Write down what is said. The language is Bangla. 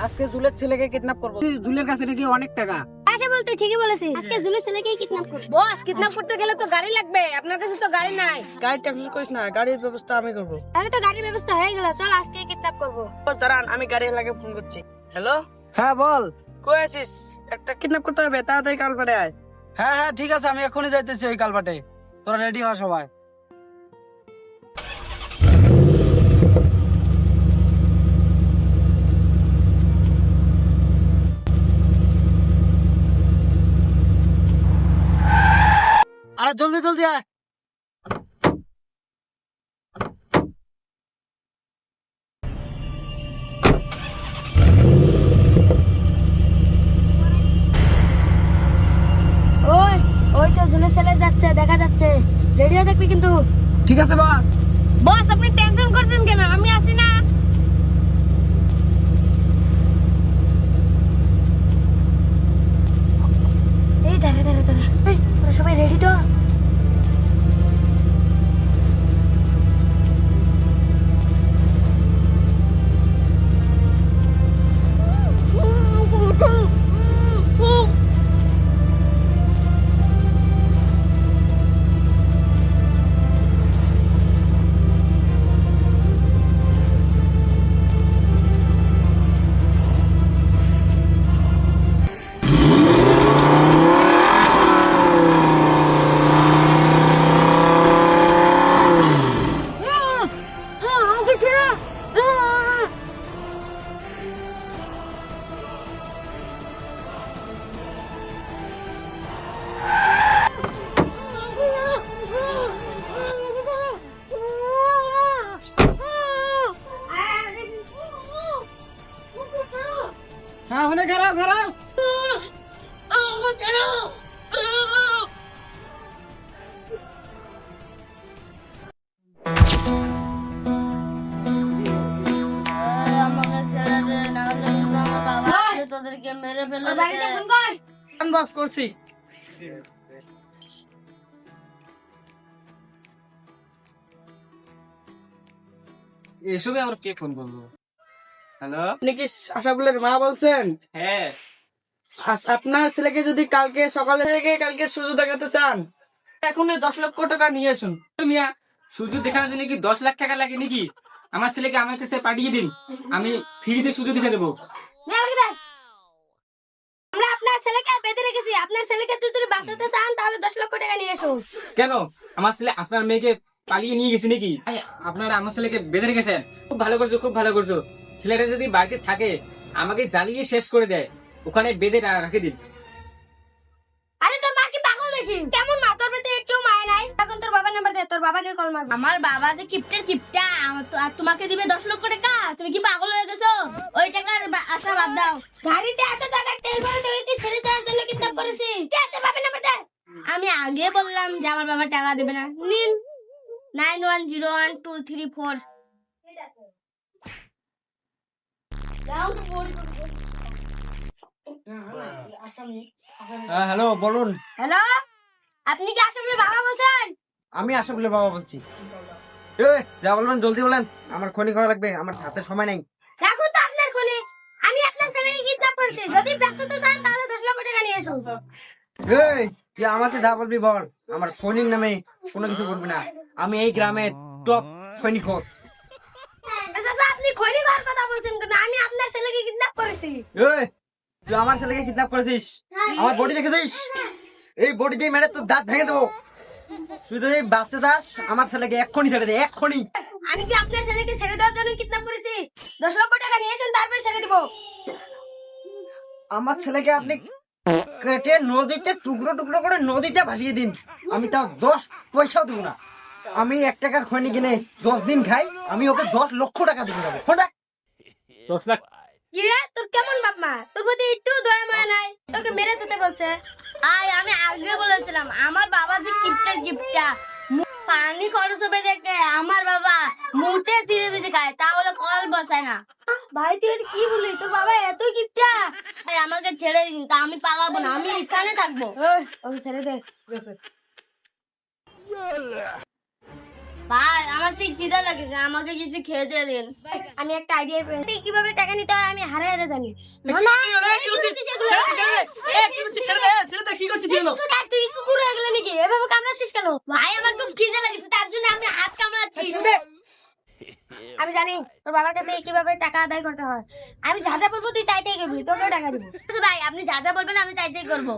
আজকে জুলের ছেলেকে কিডন্যাপ করব। জুলের কাছে নাকি অনেক টাকা। আচ্ছা বল, তুই ঠিকই বলেছিস। আজকে জুলের ছেলেকেই কিডন্যাপ করব। বস, কিডন্যাপ করতে গেলে তো গাড়ি লাগবে। আপনার কাছে তো গাড়ি নাই। গাড়ির টেনশন করিস না, গাড়ির ব্যবস্থা আমি করব। তাহলে তো গাড়ির ব্যবস্থা হয়ে গেল, চল আজকে কিডন্যাপ করব। বস দাঁড়ান, আমি গাড়ি লাগে ফোন করছি। হ্যালো, হ্যাঁ বল। কই আছিস? একটা কিডন্যাপ করতে হবে, তাড়াতাড়ি কালপাড়ে আয়। হ্যাঁ হ্যাঁ ঠিক আছে, আমি এখনই যাইতেছি ওই কালপাটে। তোরা রেডি হ সবাই। আরে জলদি জলদি আয়। ওই ওই তো জুলের ছেলে যাচ্ছে, দেখা যাচ্ছে। রেডি হয়ে থাকবি কিন্তু। ঠিক আছে বস। বস, আপনি টেনশন করছেন কেন? আমি আছি না। এই দাঁড়া দাঁড়া দাঁড়া, এই তোরা সবাই রেডি তো? আমাকে ছেড়ে হ্যাঁ ওখানে খারাপ খারাপ। আমাকে ছেড়ে দে, না হলে কিন্তু আমার বাবা তোদেরকে মেরে ফেলে দেবে। ফোন কর। আনবক্স করছি। এসবে আমরা কে ফোন করবো? হ্যালো। আপনি কি আশাফুলের মা বলছেন? হ্যাঁ। আপনার ছেলেকে যদি কালকে সকালে থেকে কালকে সুযোগ দেখাতে চান, এখনই 10 লক্ষ টাকা নিয়ে আসুন। মিয়া, সুযোগ দেখানোর জন্য কি 10 লাখ টাকা লাগে নাকি? আমার ছেলেকে আমার কাছে পাঠিয়ে দিন, আমি ফ্রিতে সুযোগ দেখে দেবো। আমরা আপনার ছেলেকে বেঁধে রেখেছি। আপনার ছেলেকে যদি বাঁচাতে চান তাহলে 10 লক্ষ টাকা নিয়ে আসুন। কেন? আমার ছেলে আপনার মেয়েকে পালিয়ে নিয়ে গেছে নাকি? আপনারা আমার ছেলেকে বেঁধে রেখেছেন। খুব ভালো করছো, খুব ভালো করছো। ছেলেটা যদি বাড়িতে থাকে আমাকে জ্বালিয়ে শেষ করে দেয়, ওখানে বেঁধে রেখে দিন। আরে তোর মা কি পাগল নাকি? কেমন মা? তোর পেটে একটু মায়া নাই? এখন তোর বাবার নাম্বার দে, তোর বাবাকে কল মার। আমার বাবা যে কিপটের কিপটা, আর তোমাকে দিবে 10 লক্ষ টাকা? তুমি কি পাগল হয়ে গেছো? ওই টাকার আশা বাদ দাও। গাড়িতে এত টাকা তেল ভরে তোকে কি ছেড়ে দেওয়ার জন্য কিডন্যাপ করেছি? দে তোর বাবার নাম্বার দে। আমি আগে বললাম যে আমার বাবা টাকা দেবে না। নিন 91012334। হ্যাঁ হ্যালো, বলুন। হ্যালো, আপনি কি আসলে বাবা বলছেন? আমি আশাফুলের বাবা বলছি। যা বলবেন জলদি বলেন, আমার খনি খাওয়া লাগবে, আমার হাতে সময় নাই। রাখুন তো আপনার কোলে। আমি আপনার ছেলেকে কিডন্যাপ করছি। যদি বাঁচাতে চান তাহলে 10 লক্ষ টাকা নিয়ে আসুন। তুই আমাকে যা বলবি বল, আমার খনির নামে কোনো কিছু বলবি না। আমি এই গ্রামের টপ খনিখোর। আচ্ছা, আপনি খনি ঘর কথা বলছেন কেন? আমি আপনার ছেলেকে কিডন্যাপ করেছি। তুই আমার ছেলেকে কিডন্যাপ করেছিস, আমার বডি দেখেছিস? এই বডি দিয়ে মেরে তোর দাঁত ভেঙে দেবো। তুই যদি বাঁচতে চাস আমার ছেলেকে এক্ষুনি ছেড়ে দে, এক্ষুনি। আমি কি আপনার ছেলেকে ছেড়ে দেওয়ার জন্য কিডন্যাপ করেছি? 10 লক্ষ টাকা নিয়ে আসুন, তারপরে ছেড়ে দিব। আমার ছেলেকে আপনি কেটে নদীতে টুকরো টুকরো করে নদীতে ভাসিয়ে দিন, আমি তাও 10 পয়সাও দেবো না। আমি 1 টাকার খৈনি কিনে 10 দিন খাই, আমি ওকে 10 লক্ষ টাকা দিয়ে যাবো। ফোনটা 10 লাখ? কি রে, তোর কেমন বাপ মা? তোর প্রতি একটু দয়া মায়া নাই? তোকে মেরে ফেলতে বলছে। আমি আগে বলেছিলাম আমার বাবা যে কিপটার কিপটা। পানি খরচ হবে দেখে আমার বাবা মুতে চিড়ে বেঁধে খায়, তাহলে কল বসায় না। ভাই তুই কি বলি? তোর বাবা এত কিপটা? আমাকে ছেড়ে দিন, তা আমি পালাবো না, আমি এখানে থাকবো। ওকে ছেড়ে দে। ভাই আমার ঠিক খিদা লাগছে, আমাকে কিছু খেতে দিন। আমি একটা আইডিয়া পেয়েছি কিভাবে টাকা নিতে হয়, আমি হারে হারে জানি। তুই কুকুর হয়ে গেলে নাকি? এভাবে কামড়াচ্ছিস কেন? ভাই আমার খুব খিদে লাগছে, তার জন্য আমি হাত কামড়াচ্ছি। আমি জানি তোর বাবার কাছে কিভাবে টাকা আদায় করতে হয়। আমি যা যা বলবো তুই তাই তাই করবি, তোকেও টাকা দিব। আচ্ছা ভাই, আপনি যা যা বলবেন আমি তাই তাই করবো।